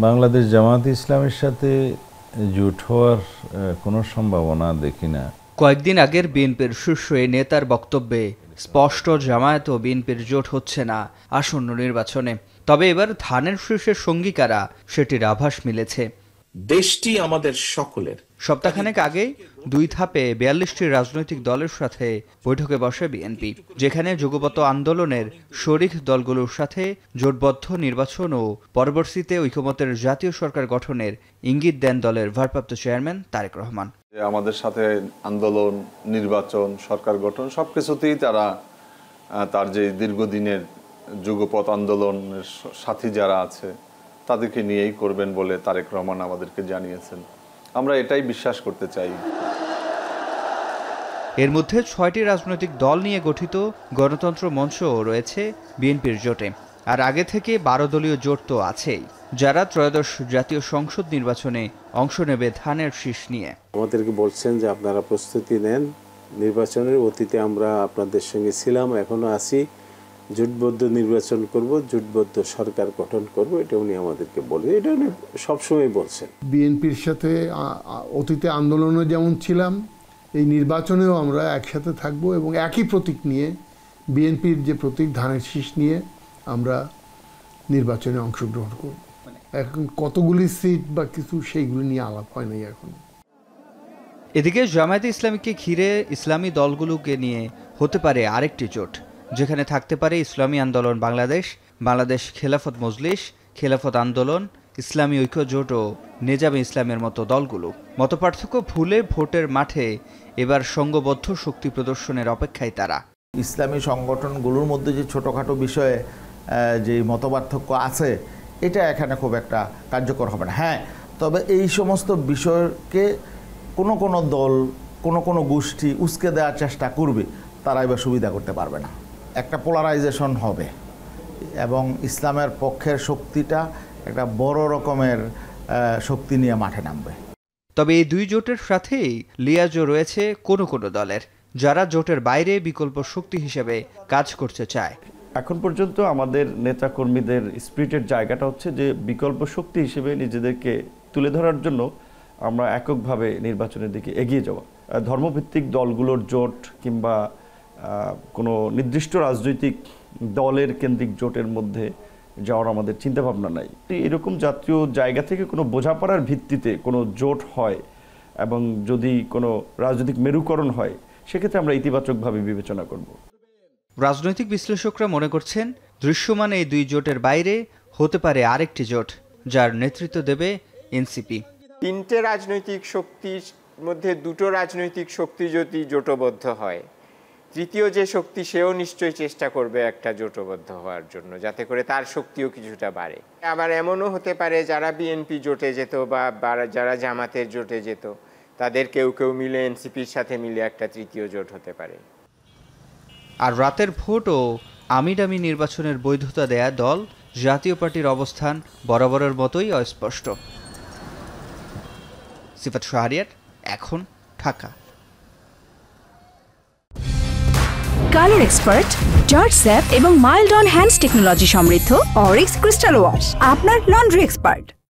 বাংলাদেশ জামায়াতে ইসলামের সাথে জোট হওয়ার কোনো সম্ভাবনা দেখি না। কয়েকদিন আগের বিএনপির শীর্ষ এই নেতার বক্তব্যে স্পষ্ট জামায়াত ও বিএনপির জোট হচ্ছে না আসন্ন নির্বাচনে। তবে এবার ধানের শীর্ষের সঙ্গী কারা সেটির আভাস মিলেছে। দেশটি আমাদের সকলের। সপ্তাহখানেক আগেই 2 ধাপে 42টি রাজনৈতিক দলের সাথে বৈঠকে বসে বিএনপি, যেখানে যুগপৎ আন্দোলনের শরিক দলগুলোর সাথে জোটবদ্ধ নির্বাচন ও পরবর্তীতে ঐকমত্যের জাতীয় সরকার গঠনের ইঙ্গিত দেন দলের ভারপ্রাপ্ত চেয়ারম্যান তারেক রহমান। আমাদের সাথে আন্দোলন, নির্বাচন, সরকার গঠন সবকিছুতেই তারা তার যে দীর্ঘদিনের যুগপৎ আন্দোলনের সাথী যারা আছে তাদেরকে নিয়েই করবেন বলে তারেক রহমান আমাদেরকে জানিয়েছেন। আমরা এটাই বিশ্বাস করতে চাই। এর মধ্যে 6টি রাজনৈতিক দল নিয়ে গঠিত গণতন্ত্র মঞ্চ রয়েছে বিএনপির জোটে। আর আগে থেকে 12 দলীয় জোট তো আছেই, যারা ত্রয়োদশ জাতীয় সংসদ নির্বাচনে অংশ নেবে ধানের শীষ নিয়ে। আমাদেরকে বলছেন যে আপনারা প্রস্তুতি নেন, নির্বাচনের অতীতে আমরা আপনাদের সঙ্গে ছিলাম, এখনো আছি, জোটবদ্ধ নির্বাচন করব, জোটবদ্ধ সরকার গঠন করব, এটা উনি আমাদেরকে বলে, এটা উনি সবসময় বলছেন। বিএনপির সাথে অতীতে আন্দোলনে যেমন ছিলাম, এই নির্বাচনেও আমরা একসাথে থাকব এবং একই প্রতীক নিয়ে, বিএনপির যে প্রতীক ধানের শীষ নিয়ে আমরা নির্বাচনে অংশগ্রহণ করব। এখন কতগুলি সিট বা কিছু সেইগুলি নিয়ে আলাপ হয় নাই এখন। এদিকে জামায়াতে ইসলামীকে ঘিরে ইসলামী দলগুলোকে নিয়ে হতে পারে আরেকটি জোট, যেখানে থাকতে পারে ইসলামী আন্দোলন বাংলাদেশ, বাংলাদেশ খেলাফত মজলিস, খেলাফত আন্দোলন, ইসলামী ঐক্য জোট ও নেজামে ইসলামের মতো দলগুলো। মতপার্থক্য ভুলে ভোটের মাঠে এবার সংঘবদ্ধ শক্তি প্রদর্শনের অপেক্ষায় তারা। ইসলামী সংগঠনগুলোর মধ্যে যে ছোটোখাটো বিষয়ে যে মতপার্থক্য আছে, এটা এখানে খুব একটা কার্যকর হবে না। হ্যাঁ, তবে এই সমস্ত বিষয়কে কোনো দল, কোনো গোষ্ঠী উস্কে দেওয়ার চেষ্টা করবে, তারা এবার সুবিধা করতে পারবে না। একটা পোলারাইজেশন হবে এবং ইসলামের পক্ষের শক্তিটা একটা বড় রকমের শক্তি নিয়ে মাঠে নামবে। তবে এই দুই জোটের সাথেই লিয়াজও রয়েছে কোনো দলের, যারা জোটের বাইরে বিকল্প শক্তি হিসেবে কাজ করতে চায়। এখন পর্যন্ত আমাদের নেতা কর্মীদের স্পিরিটের জায়গাটা হচ্ছে যে বিকল্প শক্তি হিসেবে নিজেদেরকে তুলে ধরার জন্য আমরা এককভাবে নির্বাচনের দিকে এগিয়ে যাওয়া। ধর্মভিত্তিক দলগুলোর জোট কিংবা কোনো নির্দিষ্ট রাজনৈতিক দলের কেন্দ্রিক জোটের মধ্যে যাওয়ার আমাদের চিন্তাভাবনা নাই। এরকম জাতীয় জায়গা থেকে কোনো বোঝাপড়ার ভিত্তিতে কোনো জোট হয় এবং যদি কোনো রাজনৈতিক মেরুকরণ হয়, সেক্ষেত্রে আমরা ইতিবাচকভাবে বিবেচনা করব। রাজনৈতিক বিশ্লেষকরা মনে করছেন, দৃশ্যমান এই দুই জোটের বাইরে হতে পারে আরেকটি জোট, যার নেতৃত্ব দেবে এনসিপি। 3টে রাজনৈতিক শক্তির মধ্যে 2টো রাজনৈতিক শক্তি যদি জোটবদ্ধ হয়, তৃতীয় যে শক্তি সেও নিশ্চয়ই চেষ্টা করবে একটা জোটবদ্ধ হওয়ার জন্য, যাতে করে তার শক্তিও কিছুটা বাড়ে। আবার এমনও হতে পারে যারা বিএনপি জোটে যেত বা যারা জামাতের জোটে যেত, তাদের কেউ মিলে এনসিপির সাথে মিলে একটা তৃতীয় জোট হতে পারে। আর রাতের ভোট ও আমিডামি নির্বাচনের বৈধতা দেয়া দল জাতীয় পার্টির অবস্থান বরাবরের মতোই অস্পষ্ট। সিফাত শাহরিয়ার, এখন, Dhaka. Colour expert, George sap এবং মাইল্ড অন হ্যান্ডস টেকনোলজি সমৃদ্ধ অরিক্স ক্রিস্টাল ওয়াশ, আপনার লন্ড্রি এক্সপার্ট।